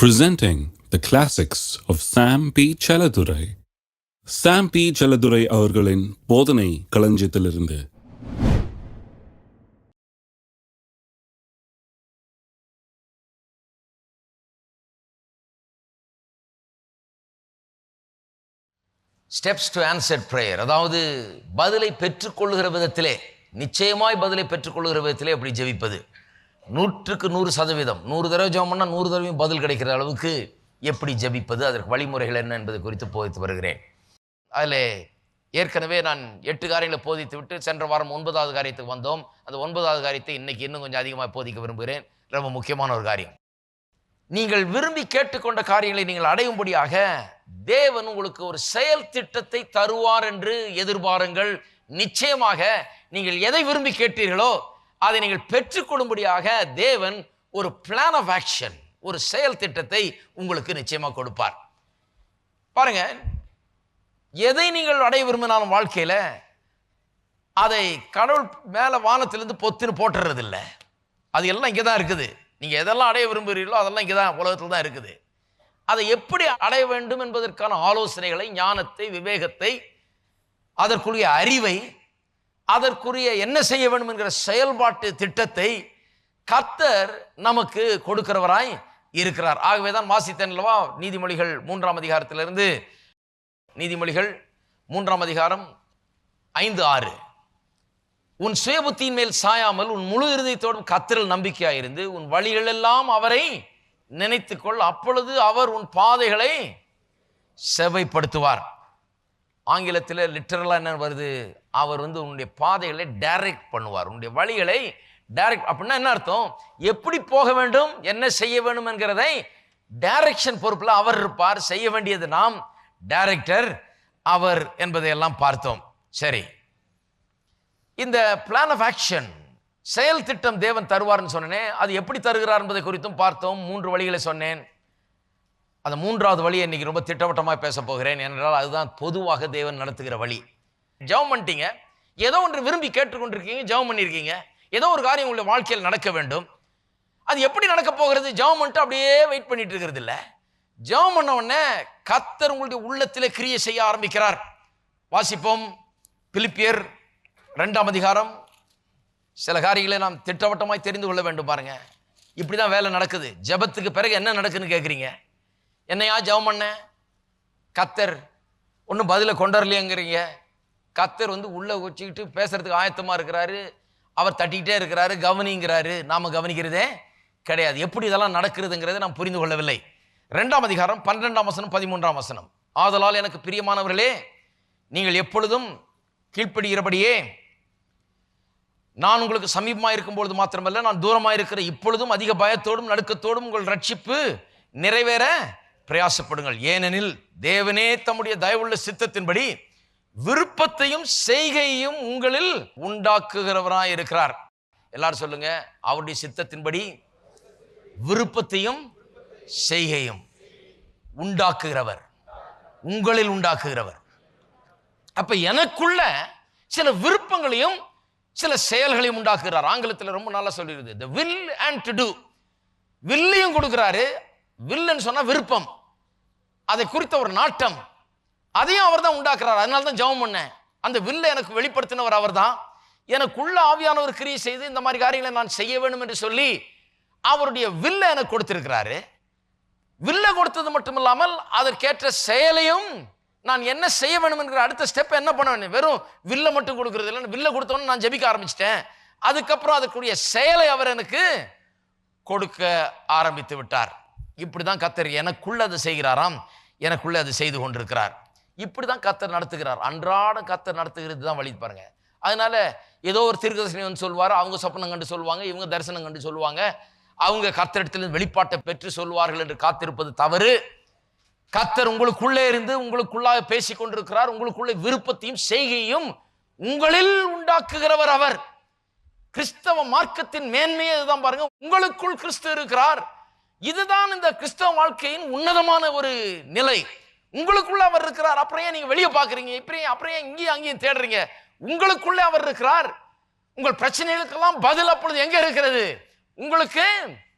Presenting the classics of Sam P. Chaladurai. Sam P. Chaladurai அவர்களின் போதனை களஞ்சியத்திலிருந்து. Steps to answered prayer, அதாவது பதிலை பெற்றுக்கொள்ளுகிற விதத்திலே, நிச்சயமாய் பதிலை பெற்றுக்கொள்ளுகிற விதத்திலே எப்படி ஜெபிப்பது. 100க்கு 100%, 100 தடவை ஜெபம் பண்ணால் 100 தடவையும் பதில் கிடைக்கிற அளவுக்கு எப்படி ஜெபிப்பது, அதற்கு வழிமுறைகள் என்ன என்பது குறித்து போதித்து வருகிறேன். அதில் ஏற்கனவே நான் 8 காரியங்களை போதித்து விட்டு சென்ற வாரம் 9வது காரியத்துக்கு வந்தோம். அந்த 9வது காரியத்தை இன்னைக்கு இன்னும் கொஞ்சம் அதிகமாக போதிக்க விரும்புகிறேன். ரொம்ப முக்கியமான ஒரு காரியம். நீங்கள் விரும்பி கேட்டுக்கொண்ட காரியங்களை நீங்கள் அடையும்படியாக தேவன் உங்களுக்கு ஒரு செயல் திட்டத்தை தருவார் என்று எதிர்பாருங்கள். நிச்சயமாக நீங்கள் எதை விரும்பி கேட்டீர்களோ அதை நீங்கள் பெற்றுக்கொள்ளும்படியாக தேவன் ஒரு பிளான் ஆஃப் ஆக்ஷன், ஒரு செயல் திட்டத்தை உங்களுக்கு நிச்சயமாக கொடுப்பார். பாருங்க, எதை நீங்கள் அடைய விரும்பினாலும் வாழ்க்கையில அதை கடவுள் மேல வானத்திலிருந்து பொத்துன்னு போட்டுறது இல்லை. அது எல்லாம் இங்கே தான் இருக்குது. நீங்க எதெல்லாம் அடைய விரும்புகிறீர்களோ அதெல்லாம் இங்கே தான், உலகத்தில் தான் இருக்குது. அதை எப்படி அடைய வேண்டும் என்பதற்கான ஆலோசனைகளை, ஞானத்தை, விவேகத்தை, அதற்குரிய அறிவை, அதற்குரிய என்ன செய்ய வேண்டும் என்கிற செயல்பாட்டு திட்டத்தை கர்த்தர் நமக்கு கொடுக்கிறவராய் இருக்கிறார். ஆகவேதான் வாசித்தேன் அல்லவா, நீதிமொழிகள் 3ஆம் அதிகாரத்திலிருந்து, நீதிமொழிகள் 3ஆம் அதிகாரம் 5-6. உன் சுயபுத்தியின் மேல் சாயாமல் உன் முழு இருதயத்தோடும் கர்த்தரில் நம்பிக்கையாயிருந்து உன் வழிகள் எல்லாம் அவரை நினைத்துக்கொள், அப்பொழுது அவர் உன் பாதைகளை செவைப்படுத்துவார். ஆங்கிலத்தில் லிட்டரலாக என்ன வருது, அவர் உன்னுடைய பாதைகளை டைரக்ட் பண்ணுவார், உன்னுடைய வழிகளை டைரக்ட். அப்படின்னா என்ன அர்த்தம், எப்படி போக வேண்டும், என்ன செய்ய வேண்டும் என்கிறதை டைரக்ஷன் பொறுப்பில் அவர் இருப்பார். செய்ய வேண்டியது நாம், டைரக்டர் அவர் என்பதையெல்லாம் பார்த்தோம். சரி, இந்த பிளான் ஆஃப் ஆக்ஷன், செயல் திட்டம் தேவன் தருவார்னு சொன்னேன். அது எப்படி தருகிறார் என்பதை குறித்தும் பார்த்தோம். 3 வழிகளை சொன்னேன். அந்த 3வது வழியை இன்னைக்கு ரொம்ப திட்டவட்டமாக பேச போகிறேன். ஏனென்றால் அதுதான் பொதுவாக தேவன் நடத்துகிற வழி. ஜெபம் பண்ணிட்டீங்க, ஏதோ ஒன்று விரும்பி கேட்டுக்கொண்டிருக்கீங்க, ஜெபம் பண்ணியிருக்கீங்க, ஏதோ ஒரு காரியம் உங்களுடைய வாழ்க்கையில் நடக்க வேண்டும். அது எப்படி நடக்க போகிறது, ஜெபம் பண்ணிட்டு அப்படியே வெயிட் பண்ணிட்டு இருக்கிறது இல்லை. ஜெபம் பண்ண உடனே கர்த்தர் உங்களுடைய உள்ளத்தில் கிரியை செய்ய ஆரம்பிக்கிறார். வாசிப்போம், பிலிப்பியர் 2ஆம் அதிகாரம். சில காரியங்களை நாம் திட்டவட்டமாய் தெரிந்து கொள்ள வேண்டும். பாருங்க, இப்படிதான் வேலை நடக்குது. ஜெபத்துக்கு பிறகு என்ன நடக்குதுன்னு கேட்குறீங்க. என்னையா ஜெபம் பண்ண, கர்த்தர் ஒன்றும் பதிலை கொண்டாடலையேங்கிறீங்க. கர்த்தர் உள்ளே வச்சுக்கிட்டு பேசுறதுக்கு ஆயத்தமாக இருக்கிறாரு, அவர் தட்டிக்கிட்டே இருக்கிறாரு, கவனிங்கிறாரு. நாம் கவனிக்கிறதே கிடையாது. எப்படி இதெல்லாம் நடக்கிறதுங்கிறத நாம் புரிந்து கொள்ளவில்லை. 2ஆம் அதிகாரம் 12ஆம் வசனம் 13ஆம் வசனம். ஆதலால் எனக்கு பிரியமானவர்களே, நீங்கள் எப்பொழுதும் கீழ்ப்படுகிறபடியே நான் உங்களுக்கு சமீபமாக இருக்கும்பொழுது மாத்திரமல்ல, நான் தூரமாக இருக்கிற இப்பொழுதும் அதிக பயத்தோடும் நடுக்கத்தோடும் உங்கள் ரட்சிப்பு நிறைவேற பிரயாசப்படுங்கள். ஏனெனில் தேவனே தம்முடைய தயவுள்ள சித்தத்தின்படி விருப்பத்தையும் செய்கையையும் உங்களில் உண்டாக்குகிறவராய் இருக்கிறார். எல்லாரும் சொல்லுங்க, அவருடைய சித்தத்தின்படி விருப்பத்தையும் செய்கையும் உண்டாக்குகிறவர், உங்களில் உண்டாக்குகிறவர். அப்ப எனக்குள்ள சில விருப்பங்களையும் சில செயல்களையும் உண்டாக்குகிறார். ஆங்கிலத்தில் ரொம்ப நல்லா சொல்லிடுது, the will and to do. வில்லையும் கொடுக்கிறாரு. வில்லுன்னு சொன்னா விருப்பம், அதை குறித்த ஒரு நாட்டம், அதையும் அவர் தான் உண்டாக்குறாரு. அதனால தான் ஜெபம் பண்ணேன். அந்த வில்லை எனக்கு வெளிப்படுத்தினவர் அவர் தான். எனக்குள்ள ஆவியானவர் கிரியை செய்து இந்த மாதிரி காரியங்களை நான் செய்ய வேண்டும் என்று சொல்லி அவருடைய வில்லை எனக்கு கொடுத்திருக்கிறாரு. வில்லை கொடுத்தது மட்டுமில்லாமல் அதற்கேற்ற செயலையும் நான் என்ன செய்ய வேண்டும் என்கிற அடுத்த ஸ்டெப் என்ன பண்ண வேண்டும். வெறும் வில்லை மட்டும் கொடுக்கறது இல்லை. வில்லை கொடுத்தோன்னு நான் ஜெபிக்க ஆரம்பிச்சிட்டேன். அதுக்கப்புறம் அதுக்குரிய செயலை அவர் எனக்கு கொடுக்க ஆரம்பித்து விட்டார். இப்படிதான் கர்த்தர் எனக்குள்ள அதை செய்கிறாராம், எனக்குள்ள அதை செய்து கொண்டிருக்கிறார். இப்படிதான் கர்த்தர் நடத்துகிறார். அன்றாட கர்த்தர் நடத்துகிறது தான் வழி. பாருங்க, அதனால ஏதோ ஒரு தீர்க்கதரிசனம் சொல்வார், அவங்க சொப்பனம் கண்டு சொல்லுவாங்க, இவங்க தரிசனம் கண்டு சொல்லுவாங்க, அவங்க கர்த்தரிடத்திலிருந்து வெளிப்பாட்டை பெற்று சொல்வார்கள் என்று காத்திருப்பது தவறு. கர்த்தர் உங்களுக்குள்ளே இருந்து உங்களுக்குள்ளாக பேசிக் கொண்டிருக்கிறார். உங்களுக்குள்ளே விருப்பத்தையும் செய்கையும் உங்களில் உண்டாக்குகிறவர் அவர். கிறிஸ்தவ மார்க்கத்தின் மேன்மையை இதுதான். பாருங்க, உங்களுக்குள் கிறிஸ்து இருக்கிறார். இதுதான் இந்த கிறிஸ்தவ வாழ்க்கையின் உன்னதமான ஒரு நிலை. உங்களுக்குள்ள அவர் இருக்கிறார். அப்புறம் ஏன் நீங்க வெளியே பாக்குறீங்க, அப்புறம் ஏன் இங்கேயும் அங்கேயும் தேடுறீங்க? உங்களுக்குள்ளே அவர் இருக்கிறார். உங்கள் பிரச்சனைகளுக்கெல்லாம் பதில் அப்பொழுது எங்க இருக்கிறது? உங்களுக்கு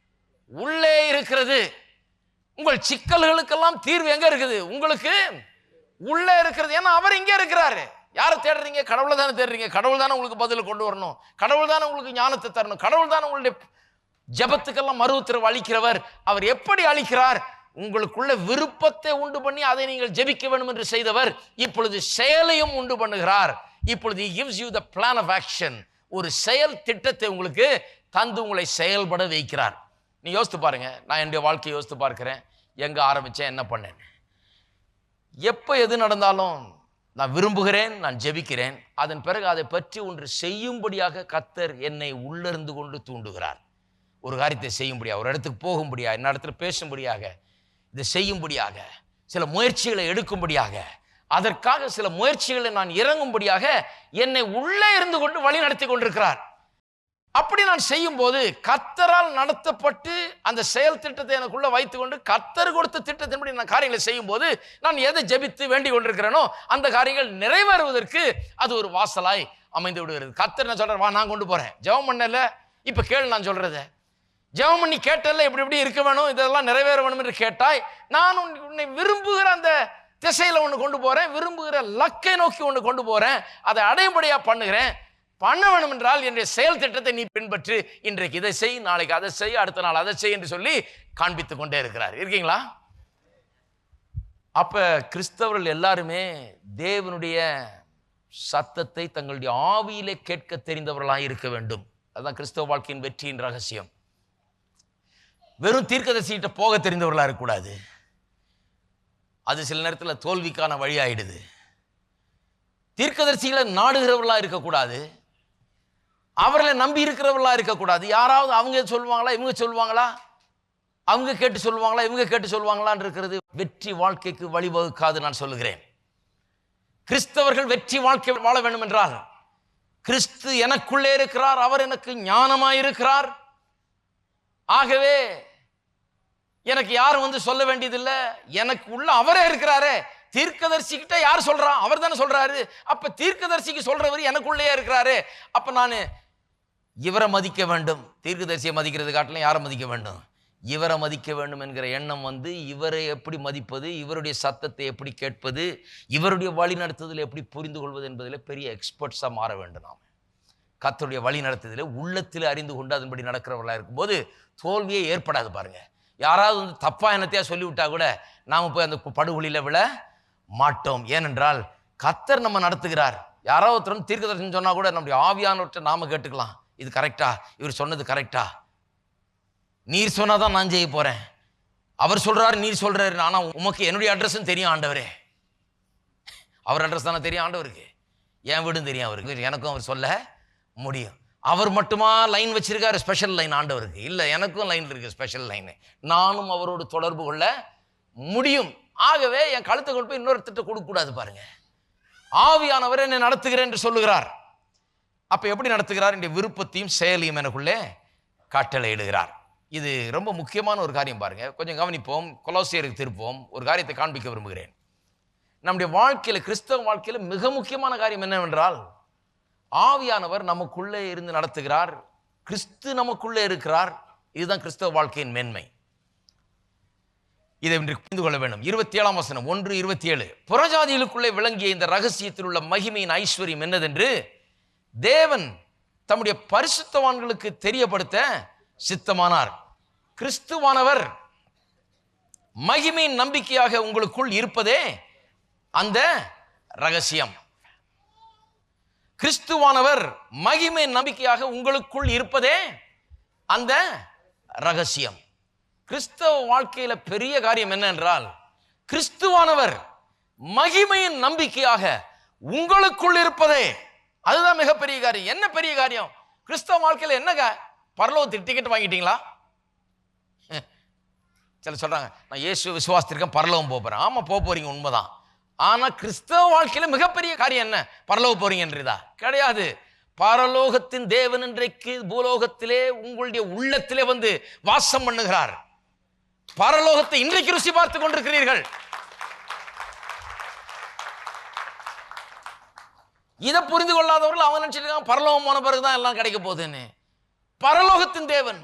உள்ளே இருக்கிறது. உங்கள் சிக்கல்களுக்கெல்லாம் தீர்வு எங்க இருக்குது? உங்களுக்கு உள்ள இருக்கிறது. ஏன்னா அவர் இங்கே இருக்கிறாரு. யாரை தேடுறீங்க? கடவுளை தானே தேடுறீங்க. கடவுள் தானே உங்களுக்கு பதில் கொண்டு வரணும். கடவுள் தானே உங்களுக்கு ஞானத்தை தரணும். கடவுள் தானே உங்களுடைய ஜபத்துக்கெல்லாம் மறு உத்தரவு அளிக்கிறவர். அவர் எப்படி அளிக்கிறார்? உங்களுக்குள்ள விருப்பத்தை உண்டு பண்ணி அதை நீங்கள் ஜெபிக்க வேண்டும் என்று செய்தவர் இப்பொழுது செயலையும் உண்டு பண்ணுகிறார். இப்பொழுது he gives you the plan of action. ஒரு செயல் திட்டத்தை உங்களுக்கு தந்து உங்களை செயல்பட வைக்கிறார். நீ யோசித்து பாருங்க. நான் என்னுடைய வாழ்க்கையை யோசித்து பார்க்கிறேன். எங்க ஆரம்பிச்சேன், என்ன பண்ணேன். எப்போ எது நடந்தாலும் நான் விரும்புகிறேன், நான் ஜெபிக்கிறேன். அதன் பிறகு அதை பற்றி ஒன்று செய்யும்படியாக கர்த்தர் என்னை உள்ளிருந்து கொண்டு தூண்டுகிறார். ஒரு காரியத்தை செய்யும்படியாக, ஒரு இடத்துக்கு போகும்படியாக, இந்த இடத்துல பேசும்படியாக, இதை செய்யும்படியாக, சில முயற்சிகளை எடுக்கும்படியாக, அதற்காக சில முயற்சிகளை நான் இறங்கும்படியாக என்னை உள்ளே இருந்து கொண்டு வழி நடத்தி கொண்டிருக்கிறார். அப்படி நான் செய்யும் போது கர்த்தரால் நடத்தப்பட்டு அந்த செயல் திட்டத்தை எனக்குள்ள வைத்துக் கொண்டு கர்த்தர் கொடுத்த திட்டத்தின்படி நான் காரியங்களை செய்யும் போது நான் எதை ஜெபித்து வேண்டிக் கொண்டிருக்கிறேனோ அந்த காரியங்கள் நிறைவேறுவதற்கு அது ஒரு வாசலாய் அமைந்து விடுகிறது. கர்த்தர் நான் சொல்றேன், வா நான் கொண்டு போறேன். ஜெபம் பண்ணல, இப்ப கேள் நான் சொல்றத. ஜெபம் பண்ணி கேட்டல, இப்படி இப்படி இருக்க வேணும், இதெல்லாம் நிறைவேற வேணும் என்று கேட்டாய், நான் உன்னை விரும்புகிற அந்த திசையில ஒன்று கொண்டு போறேன், விரும்புகிற லக்கை நோக்கி ஒன்று கொண்டு போறேன், அதை அடையும்படியா பண்ணுகிறேன். பண்ண வேணும் என்றால் என்னுடைய செயல் திட்டத்தை நீ பின்பற்று. இன்றைக்கு இதை செய், நாளைக்கு அதை செய், அடுத்த நாள் அதை செய் என்று சொல்லி காண்பித்துக் கொண்டே இருக்கிறார். இருக்கீங்களா? அப்ப கிறிஸ்தவர்கள் எல்லாருமே தேவனுடைய சத்தத்தை தங்களுடைய ஆவியிலே கேட்க தெரிந்தவர்களாக இருக்க வேண்டும். அதுதான் கிறிஸ்தவ வாழ்க்கையின் வெற்றியின் ரகசியம். வெறும் தீர்க்கதரிசிகிட்ட போக தெரிந்தவர்களாக இருக்கக்கூடாது. அது சில நேரத்தில் தோல்விக்கான வழியாயிடுது. தீர்க்கதரிசிகளை நாடுகிறவர்களா இருக்கக்கூடாது. அவர்களை நம்பி இருக்கிறவர்களா இருக்கக்கூடாது. யாராவது அவங்க சொல்லுவாங்களா, இவங்க சொல்லுவாங்களா, அவங்க கேட்டு சொல்லுவாங்களா, இவங்க கேட்டு சொல்லுவாங்களான்னு இருக்கிறது வெற்றி வாழ்க்கைக்கு வழிவகுக்காது. நான் சொல்லுகிறேன், கிறிஸ்தவர்கள் வெற்றி வாழ்க்கை வாழ வேண்டும் என்றால் கிறிஸ்து எனக்குள்ளே இருக்கிறார், அவர் எனக்கு ஞானமாயிருக்கிறார். ஆகவே எனக்கு யாரும் வந்து சொல்ல வேண்டியதில்லை, எனக்கு உள்ள அவரே இருக்கிறாரே. தீர்க்கதரிசி கிட்ட யார் சொல்றா? அவர் தானே சொல்றாரு. அப்ப தீர்க்கதரிசிக்கு சொல்றவர் எனக்குள்ளே இருக்கிறாரு. அப்ப நான் இவரை மதிக்க வேண்டும். தீர்க்கதரிசியை மதிக்கிறது காட்டிலும் யாரை மதிக்க வேண்டும்? இவரை மதிக்க வேண்டும் என்கிற எண்ணம் வந்து இவரை எப்படி மதிப்பது, இவருடைய சத்தத்தை எப்படி கேட்பது, இவருடைய வழி நடத்துதலை எப்படி புரிந்து கொள்வது என்பதில் பெரிய எக்ஸ்பர்ட்ஸா மாற வேண்டும். நாம் கர்த்தருடைய வழி நடத்துதலை உள்ளத்தில் அறிந்து கொண்டு அதன்படி நடக்கிறவர்களாக இருக்கும்போது தோல்வியே ஏற்படாது. பாருங்க, யாராவது வந்து தப்பா என்னத்தையா சொல்லிவிட்டா கூட நாம போய் அந்த படுகொலியில விழ மாட்டோம். ஏனென்றால் கர்த்தர் நம்ம நடத்துகிறார். யாராவது ஒருத்தர் தீர்க்கதரிசனம் சொன்னா கூட நம்முடைய ஆவியானவற்றை நாம கேட்டுக்கலாம். இது கரெக்டா, இவர் சொன்னது கரெக்டா, நீர் சொன்னாதான் நான் செய்ய போறேன், அவர் சொல்றாரு நீர் சொல்றாரு, ஆனா உமக்கு என்னுடைய அட்ரஸும் தெரியும் ஆண்டவரே. அவர் அட்ரஸ் தானே தெரியும் ஆண்டவருக்கு, என் வீடும் தெரியும் அவருக்கு, எனக்கும் அவர் சொல்ல முடியும். அவர் மட்டுமா லைன் வச்சிருக்காரு, ஸ்பெஷல் லைன் ஆண்டவருக்கு? இல்லை, எனக்கும் லைன் இருக்கு, ஸ்பெஷல் லைன். நானும் அவரோடு தொடர்பு கொள்ள முடியும். ஆகவே என் கழுத்தை கொண்டு போய் இன்னொருத்திட்ட கொடுக்க கூடாது. பாருங்க, ஆவியானவர் என்னை நடத்துகிறேன் என்று சொல்லுகிறார். அப்ப எப்படி நடத்துகிறார்? என்னுடைய விருப்பத்தையும் செயலையும் எனக்குள்ளே கட்டளையிடுகிறார். இது ரொம்ப முக்கியமான ஒரு காரியம். பாருங்க, கொஞ்சம் கவனிப்போம். கொலோசியருக்கு திருப்போம். ஒரு காரியத்தை காண்பிக்க விரும்புகிறேன். நம்முடைய வாழ்க்கையில, கிறிஸ்தவ வாழ்க்கையில மிக முக்கியமான காரியம் என்னவென்றால் ஆவியானவர் நமக்குள்ளே இருந்து நடத்துகிறார். கிறிஸ்து நமக்குள்ளே இருக்கிறார். இதுதான் கிறிஸ்தவ வாழ்க்கையின் மேன்மை. இதை இன்று புரிந்து கொள்ள வேண்டும். 27ஆம் வசனம் 1:27, புறஜாதிகளுக்குள்ளே விளங்கிய இந்த ரகசியத்தில் உள்ள மகிமையின் ஐஸ்வர்யம் என்னதென்று தேவன் தம்முடைய பரிசுத்தவான்களுக்கு தெரியப்படுத்த சித்தமானார். கிறிஸ்துவானவர் மகிமையின் நம்பிக்கையாக உங்களுக்குள் இருப்பதே அந்த ரகசியம். கிறிஸ்துவானவர் மகிமை நம்பிக்கையாக உங்களுக்குள் இருப்பதே அந்த ரகசியம். கிறிஸ்தவ வாழ்க்கையில பெரிய காரியம் என்ன என்றால் கிறிஸ்துவானவர் மகிமையின் நம்பிக்கையாக உங்களுக்குள் இருப்பதே, அதுதான் மிகப்பெரிய காரியம். என்ன பெரிய காரியம் கிறிஸ்தவ வாழ்க்கையில? என்னங்க, பரலோகத்துக்கு டிக்கெட் வாங்கிட்டீங்களா? சில சொல்றாங்க, நான் இயேசு விசுவாசத்திற்கும் பரலோகம் போறேன். ஆமா, போறீங்க, உண்மைதான். ஆனா கிறிஸ்தவ வாழ்க்கையில மிகப்பெரிய காரியம் என்ன? பரலோக போறீங்கன்றதா? கிடையாது. பரலோகத்தின் தேவன் இன்றைக்கு பூலோகத்திலே உங்களுடைய உள்ளத்திலே வந்து வாசம் பண்ணுகிறார். பரலோகத்தை இன்றைக்கு ருசி பார்த்துக் கொண்டிருக்கிறீர்கள். இதை புரிந்து கொள்ளாதவர்கள் அவங்க நினைச்சிருக்காங்க பரலோகம் போன பிறகுதான் எல்லாம் கிடைக்க போகுதுன்னு. பரலோகத்தின் தேவன்,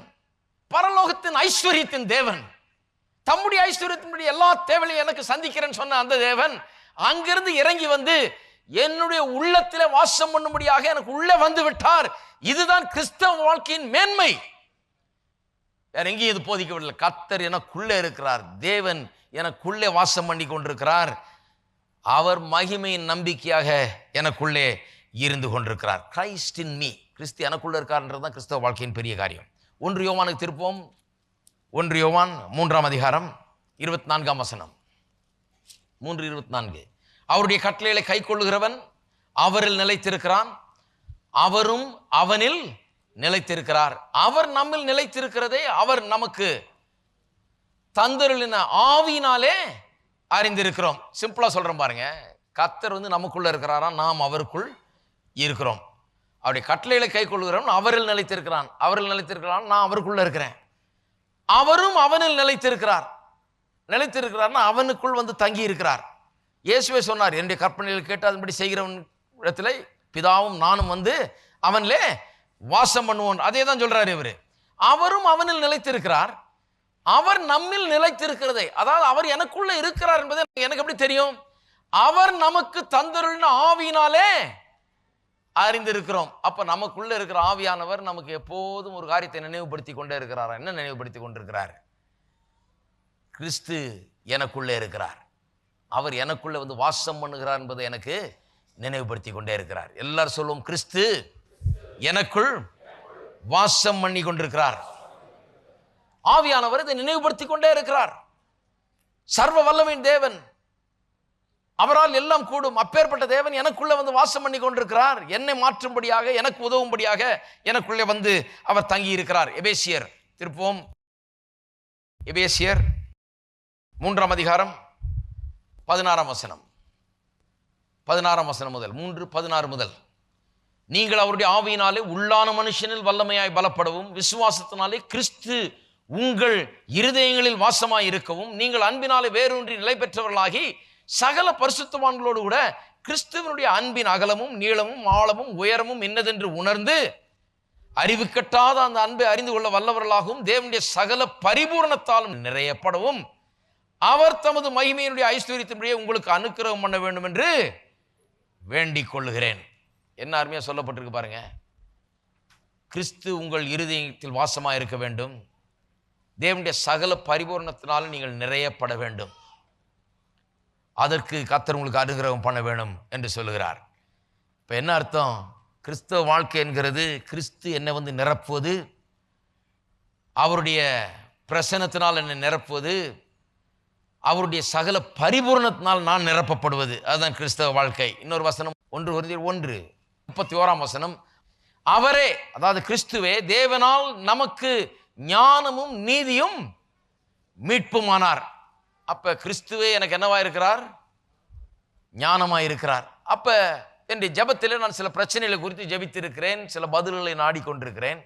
பரலோகத்தின் ஐஸ்வர்யத்தின் தேவன் தம்முடைய ஐஸ்வர்யத்தின்படி எல்லா தேவையும் எனக்கு சந்திக்கிறேன்னு சொன்ன அந்த தேவன் அங்கிருந்து இறங்கி வந்து என்னுடைய உள்ளத்திலே வாசம் பண்ணும்படியாக எனக்கு உள்ளே வந்து விட்டார். இதுதான் கிறிஸ்தவ வாழ்க்கையின் மேன்மை. வேற எங்கேயும் இது போதிக்கவில்லை. கர்த்தர் எனக்குள்ளே இருக்கிறார், தேவன் எனக்குள்ளே வாசம் பண்ணி கொண்டிருக்கிறார், அவர் மகிமையின் நம்பிக்கையாக எனக்குள்ளே இருந்து கொண்டிருக்கிறார். கிரைஸ்ட் இன் மீ, கிறிஸ்து எனக்குள்ளே இருக்கார்ன்றதுதான் கிறிஸ்தவ வாழ்க்கையின் பெரிய காரியம். 1 யோவானுக்கு திருப்போம். 1 யோவான் 3ஆம் அதிகாரம் 24ஆம் வசனம். 3:24. அவருடைய கட்டளைகளை கை கொள்ளுகிறவன் அவரில் நிலைத்திருக்கிறான், அவரும் அவனில் நிலைத்திருக்கிறார். அவர் நம்மில் நிலைத்திருக்கிறதே அவர் நமக்கு தந்தருளின ஆவியினாலே அறிந்திருக்கிறோம். சிம்பிளா சொல்றேன் பாருங்க. கர்த்தர் நமக்குள்ள இருக்கிறாரா, நாம் அவருக்குள் இருக்கிறோம். அவருடைய கட்டளைகளை கை கொள்ளுகிறவன் அவரில் நிலைத்திருக்கிறான், அவரில் நிலைத்திருக்கிறான், நான் அவருக்குள்ள இருக்கிறேன். அவரும் அவனில் நிலைத்திருக்கிறார். நிலைத்திருக்கிறார்னா அவனுக்குள் தங்கி இருக்கிறார். இயேசுவே சொன்னார், என்னுடைய கற்பனைகள் கேட்டு அதன்படி செய்கிறவன் இடத்துல பிதாவும் நானும் அவனிலே வாசம் பண்ணுவோம். அதே தான் சொல்றாரு இவரு. அவரும் அவனில் நிலைத்திருக்கிறார், அவர் நம்மில் நிலைத்திருக்கிறதை, அதாவது அவர் எனக்குள்ள இருக்கிறார் என்பதை எனக்கு எப்படி தெரியும்? அவர் நமக்கு தந்தருளின ஆவியினாலே அறிந்திருக்கிறோம். அப்ப நமக்குள்ள இருக்கிற ஆவியானவர் நமக்கு எப்போதும் ஒரு காரியத்தை நினைவுபடுத்தி கொண்டே இருக்கிறார். என்ன நினைவுபடுத்தி கொண்டிருக்கிறார்? கிறிஸ்து எனக்குள்ளே இருக்கிறார், அவர் எனக்குள்ள வாசம் பண்ணுகிறார் என்பதை எனக்கு நினைவுபடுத்தி கொண்டே இருக்கிறார். எல்லாரும் சொல்லுவோம், கிறிஸ்து எனக்குள் வாசம் பண்ணி கொண்டிருக்கிறார். ஆவியானவர் இதை நினைவுபடுத்தி கொண்டே இருக்கிறார். சர்வ வல்லமையின் தேவன், அவரால் எல்லாம் கூடும். அப்பேற்பட்ட தேவன் எனக்குள்ள வாசம் பண்ணி கொண்டிருக்கிறார். என்னை மாற்றும்படியாக, எனக்கு உதவும்படியாக எனக்குள்ளே அவர் தங்கி இருக்கிறார். எபேசியர் திருப்போம். எபேசியர் 3ஆம் அதிகாரம் 16ஆம் வசனம். 16ஆம் வசனம் முதல் 3:16 முதல். நீங்கள் அவருடைய ஆவியினாலே உள்ளான மனுஷனில் வல்லமையாய் பலப்படவும், விசுவாசத்தினாலே கிறிஸ்து உங்கள் இருதயங்களில் வாசமாய் இருக்கவும், நீங்கள் அன்பினாலே வேரூன்றி நிலை பெற்றவர்களாகி சகல பரிசுத்தவான்களோடு கூட கிறிஸ்துவனுடைய அன்பின் அகலமும் நீளமும் ஆழமும் உயரமும் என்னதென்று உணர்ந்து அறிவு கட்டாத அந்த அன்பை அறிந்து கொள்ள வல்லவர்களாகவும் தேவனுடைய சகல பரிபூரணத்தாலும் நிறையப்படவும் அவர் தமது மகிமையினுடைய ஐஸ்வர்யத்தின்படியே உங்களுக்கு அனுக்கிரகம் பண்ண வேண்டும் என்று வேண்டிக் கொள்ளுகிறேன். என்ன அருமையா சொல்லப்பட்டிருக்கு பாருங்க. கிறிஸ்து உங்கள் இருதயத்தில் வாசமாக இருக்க வேண்டும், தேவனுடைய சகல பரிபூரணத்தினாலும் நீங்கள் நிறையப்பட வேண்டும், அதற்கு கர்த்தர் உங்களுக்கு அனுக்கிரகம் பண்ண வேண்டும் என்று சொல்லுகிறார். இப்போ என்ன அர்த்தம்? கிறிஸ்தவ வாழ்க்கை என்கிறது கிறிஸ்து என்னை நிரப்புவது, அவருடைய பிரசன்னத்தினால் என்னை நிரப்புவது, அவருடைய சகல பரிபூரணத்தினால் நான் நிரப்பப்படுவது, அதுதான் கிறிஸ்தவ வாழ்க்கை. இன்னொரு வசனம் 1:31 வசனம். அவரே, அதாவது கிறிஸ்துவே தேவனால் நமக்கு ஞானமும் நீதியும் மீட்புமானார். அப்ப கிறிஸ்துவே எனக்கு என்னவா இருக்கிறார்? ஞானமாய் இருக்கிறார். அப்ப என்னுடைய ஜெபத்திலே நான் சில பிரச்சனைகளை குறித்து ஜெபித்திருக்கிறேன், சில பதில்களை நாடிக்கொண்டிருக்கிறேன்,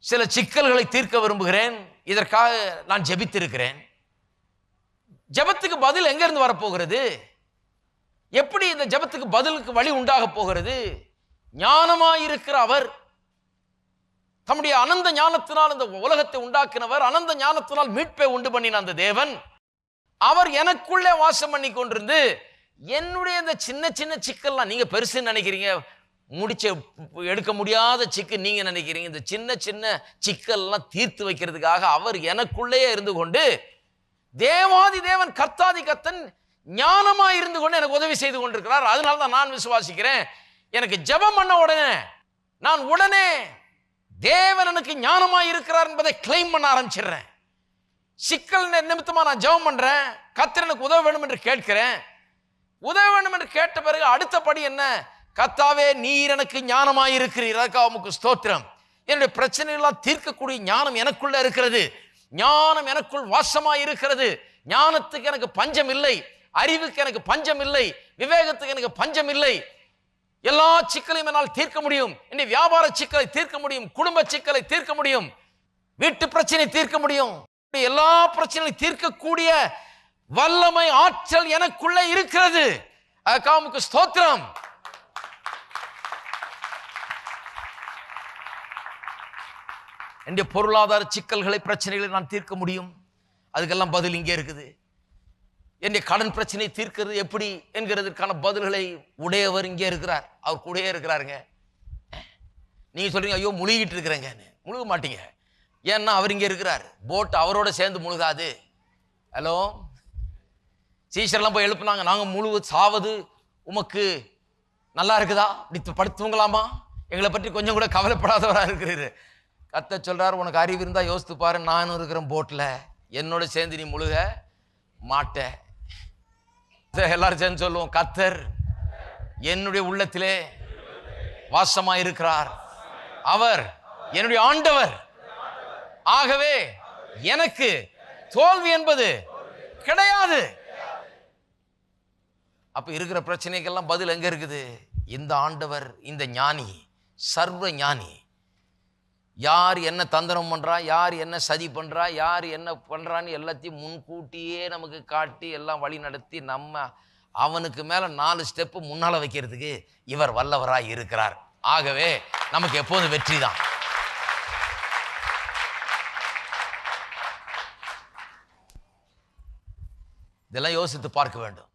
சில சிக்கல்களை தீர்க்க விரும்புகிறேன், இதற்காக நான் ஜெபித்திருக்கிறேன். ஜெபத்துக்கு பதில் எங்கிருந்து வரப்போகிறது? எப்படி இந்த ஜெபத்துக்கு பதிலுக்கு வழி உண்டாக போகிறது? ஞானமாயிருக்கிற அவர், தம்முடைய அனந்த ஞானத்தினால் இந்த உலகத்தை உண்டாக்கினவர், அனந்த ஞானத்தினால் மீட்பை உண்டு பண்ணின அந்த தேவன், அவர் எனக்குள்ளே வாசம் பண்ணி கொண்டிருந்து என்னுடைய இந்த சின்ன சின்ன சிக்கல்லாம், நீங்க பெருசுன்னு நினைக்கிறீங்க, முடிச்ச எடுக்க முடியாத சிக்கல் நீங்க நினைக்கிறீங்க, இந்த சின்ன சின்ன சிக்கல்லாம் தீர்த்து வைக்கிறதுக்காக அவர் எனக்குள்ளே இருந்து கொண்டு, தேவாதி தேவன் கர்த்தாதி கர்த்தன் ஞானமாய் இருந்து கொண்டு எனக்கு உதவி செய்து கொண்டிருக்கிறார். அதனால தான் நான் விசுவாசிக்கிறேன். எனக்கு ஜெபம் பண்ண நான் உடனே தேவன் எனக்கு ஞானமாய் இருக்கிறார் என்பதை கிளைம் பண்ண ஆரம்பிச்சிடுறேன். சிக்கல் நிமித்தமா நான் ஜெபம் பண்றேன், கர்த்தர் எனக்கு உதவ வேண்டும் என்று கேட்கிறேன். உதவ வேண்டும் என்று கேட்ட பிறகு அடுத்த படி என்ன? கர்த்தாவே நீர் எனக்கு ஞானமாய் இருக்கிறீர், அதுக்காக உமக்கு ஸ்தோத்திரம். என்னுடைய பிரச்சனைகள்லாம் தீர்க்கக்கூடிய ஞானம் எனக்குள்ள இருக்கிறது, ஞானம் எனக்குள் வாசமாய் இருக்கிறது. ஞானத்துக்கு எனக்கு பஞ்சம் இல்லை, அறிவுக்கு எனக்கு பஞ்சம் இல்லை, விவேகத்துக்கு எனக்கு பஞ்சம் இல்லை. எல்லா சிக்கலையும் என்னால் தீர்க்க முடியும். என்னுடைய வியாபார சிக்கலை தீர்க்க முடியும், குடும்ப சிக்கலை தீர்க்க முடியும், வீட்டு பிரச்சனை தீர்க்க முடியும். எல்லா பிரச்சனையும் தீர்க்கக்கூடிய வல்லமை ஆற்றல் எனக்குள்ளே இருக்கிறது. அதுக்காக உமக்கு ஸ்தோத்திரம். என்னுடைய பொருளாதார சிக்கல்களை பிரச்சனைகளை நான் தீர்க்க முடியும், அதுக்கெல்லாம் பதில் இங்கே இருக்குது. என்னுடைய கடன் பிரச்சனை தீர்க்கிறது எப்படி என்கிறதுக்கான பதில்களை உடையவர் இங்கே இருக்கிறார். அவர் கூடயே இருக்கிறாருங்க. நீங்க சொல்றீங்க ஐயோ முழுகிட்டு இருக்கிறேங்க, முழுக மாட்டீங்க. ஏன்னா அவர் இங்கே இருக்கிறார். போட் அவரோட சேர்ந்து முழுகாது. ஹலோ, சீஷர்லாம் போய் எழுப்புனாங்க, நாங்கள் முழுவ சாவது உமக்கு நல்லா இருக்குதா, இப்படி படுத்துவங்களாமா, எங்களை பற்றி கொஞ்சம் கூட கவலைப்படாதவராக இருக்கிறாரு. கர்த்தர் சொல்றார், உனக்கு அறிவு இருந்தால் யோசித்து பாரு, நானும் இருக்கிறேன் போட்டில், என்னோட சேர்ந்து நீ முழுக மாட்ட. எல்லாரும் சேர்ந்து சொல்லுவோம், கர்த்தர் என்னுடைய உள்ளத்திலே வாசமாயிருக்கிறார், அவர் என்னுடைய ஆண்டவர், ஆகவே எனக்கு தோல்வி என்பது கிடையாது. அப்ப இருக்கிற பிரச்சனைக்கெல்லாம் பதில் எங்க இருக்குது? இந்த ஆண்டவர், இந்த ஞானி, சர்வ ஞானி. யார் என்ன தந்திரம் பண்றா, யார் என்ன சதி பண்றா, யார் என்ன பண்றான்னு எல்லாத்தையும் முன்கூட்டியே நமக்கு காட்டி எல்லாம் வழி நடத்தி நம்ம அவனுக்கு மேல 4 ஸ்டெப்பு முன்னால வைக்கிறதுக்கு இவர் வல்லவராய் இருக்கிறார். ஆகவே நமக்கு எப்போதும் வெற்றி தான். இதெல்லாம் யோசித்து பார்க்க வேண்டும்.